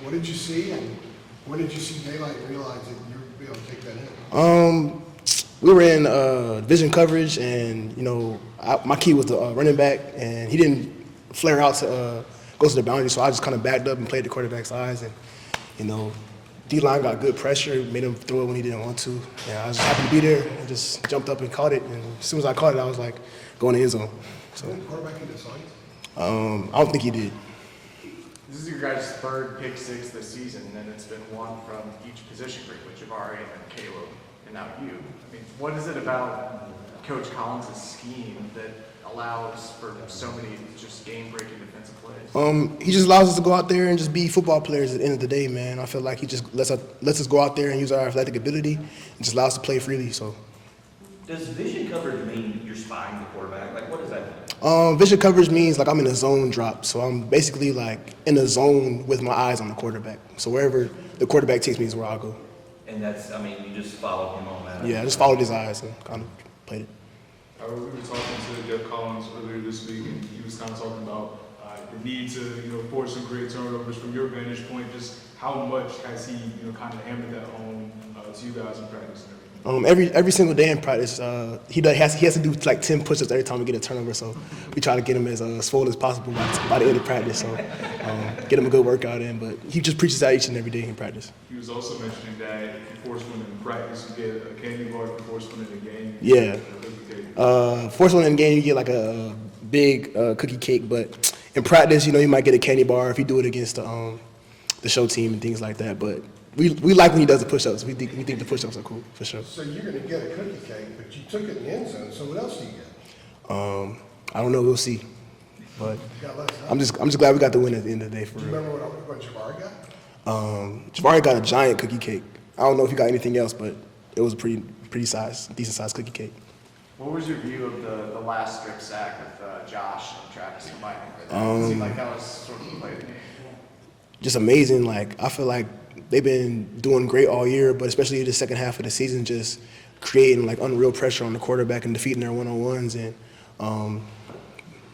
What did you see, and when did you see daylight and realize that you were be able to take that hit? We were in vision coverage, and my key was the running back, and he didn't flare out to go to the boundary, so I just kind of backed up and played the quarterback's eyes, and D-line got good pressure, made him throw it when he didn't want to. And I was just happy to be there and just jumped up and caught it, and as soon as I caught it, I was like going to the end zone. So Did the quarterback get the signs? I don't think he did. This is your guys' third pick six this season, and it's been one from each position group, with Jabari and Caleb, and now you. I mean, what is it about Coach Collins' scheme that allows for so many just game-breaking defensive plays? He just allows us to go out there and just be football players at the end of the day, man. I feel like he just lets us go out there and use our athletic ability and just allows us to play freely. So, does vision coverage mean you're spying the quarterback? Like, what does that mean? Vision coverage means like I'm in a zone drop. So I'm basically like in a zone with my eyes on the quarterback. So wherever the quarterback takes me is where I'll go. And you just follow him on that? Yeah, I just followed his eyes and kind of played it. We were talking to Jeff Collins earlier this week, and he was kind of talking about the need to, force some great turnovers. From your vantage point, just how much has he, kind of hammered that home to you guys in practice and everything? Every single day in practice, he has to do like 10 push-ups every time we get a turnover. So we try to get him as swole as possible by the end of practice. So get him a good workout in. But he just preaches that each and every day in practice. He was also mentioning that if you force one in practice, you get a candy bar. If you force one in the game, yeah. Force one in the game, you get like a big cookie cake. But in practice, you might get a candy bar if you do it against the show team and things like that. But we like when he does the push-ups. We think the push-ups are cool for sure. So you're going to get a cookie cake, but you took it in the end zone. So what else do you get? I don't know. We'll see. But You got less, huh? I'm just glad we got the win at the end of the day for Do you real. remember what Jabari got? Jabari got a giant cookie cake. I don't know if he got anything else, but it was a decent sized cookie cake. What was your view of the last strip sack with Josh and Travis combining? It seemed like that was sort of the play of the game. Just amazing. Like, I feel like they've been doing great all year, but especially the second half of the season, just creating like unreal pressure on the quarterback and defeating their one-on-ones. And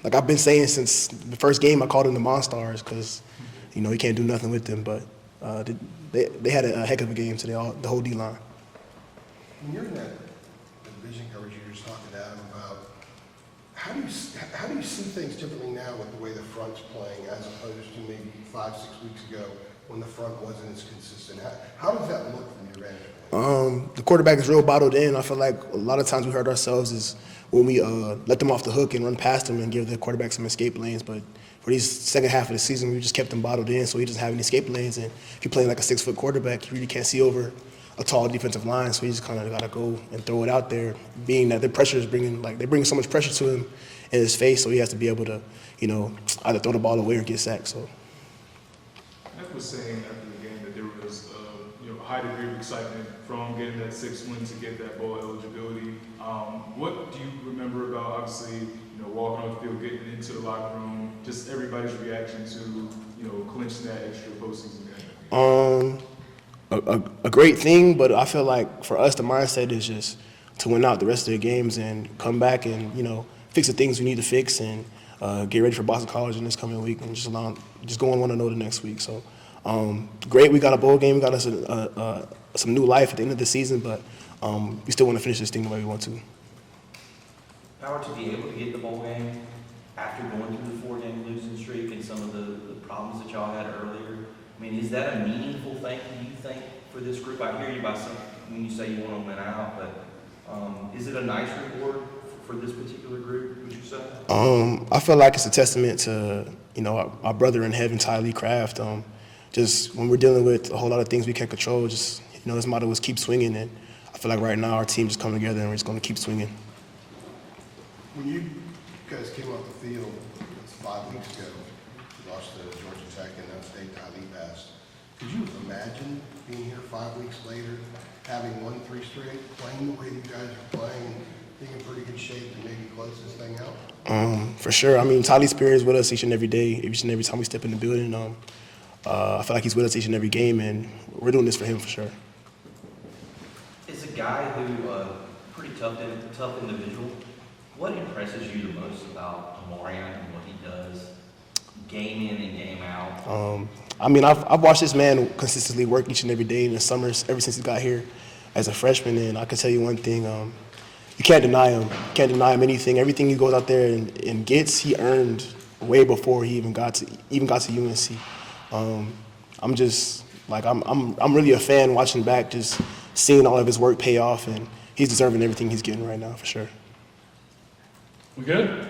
like I've been saying since the first game, I called them the Monstars because you can't do nothing with them. But they had a heck of a game today, the whole D-line. When you're in that vision coverage you were just talking to Adam about, how do you see things differently now with the way the front's playing as opposed to maybe 5-6 weeks ago when the front wasn't as consistent? How does that look from your vantage point? The quarterback is real bottled in. I feel like a lot of times we hurt ourselves is when we let them off the hook and run past them and give the quarterback some escape lanes. But for these second half of the season, we just kept them bottled in, so he doesn't have any escape lanes. And if you're playing like a 6-foot quarterback, you really can't see over a tall defensive line, so you just kind of got to go and throw it out there, being that their pressure is they're bringing so much pressure to him in his face, so he has to be able to, either throw the ball away or get sacked. So. Jeff was saying after the game that there was a high degree of excitement from getting that 6th win to get that bowl eligibility. What do you remember about, obviously, walking off the field, getting into the locker room, just everybody's reaction to, clinching that extra postseason game? A great thing, but I feel like for us, the mindset is just to win out the rest of the games and come back and, fix the things we need to fix and get ready for Boston College in this coming week and just go on 1-0 the next week. So great, we got a bowl game, we got us some new life at the end of the season, but we still want to finish this thing the way we want to. Power, to be able to get the bowl game after going through the 4-game losing streak and some of the problems that y'all had earlier, I mean, is that a meaningful thing, do you think, for this group? I hear you when you say you want to win out, but is it a nice reward for this particular group, would you say? I feel like it's a testament to, our brother in heaven, Ty Lee Craft. Just when we're dealing with a whole lot of things we can't control, just, his motto was keep swinging, and I feel like right now our team just coming together and we're just going to keep swinging. When you guys came off the field 5 weeks ago, you lost to Georgia Tech and now State, Ty Lee passed. Could you imagine being here 5 weeks later, having won 3 straight, playing the way you guys are playing, being in pretty good shape to maybe close this thing out? For sure. I mean, Ty Lee Spear is with us each and every day, each and every time we step in the building. I feel like he's with us each and every game, and we're doing this for him for sure. As a guy who, pretty tough individual, what impresses you the most about Amarian and what he does game in and game out? I mean, I've watched this man consistently work each and every day in the summers ever since he got here as a freshman, and I can tell you one thing, you can't deny him. You can't deny him anything. Everything he goes out there and gets, he earned way before he even got to UNC. I'm just like I'm really a fan watching back, just seeing all of his work pay off, and he's deserving everything he's getting right now for sure. We good?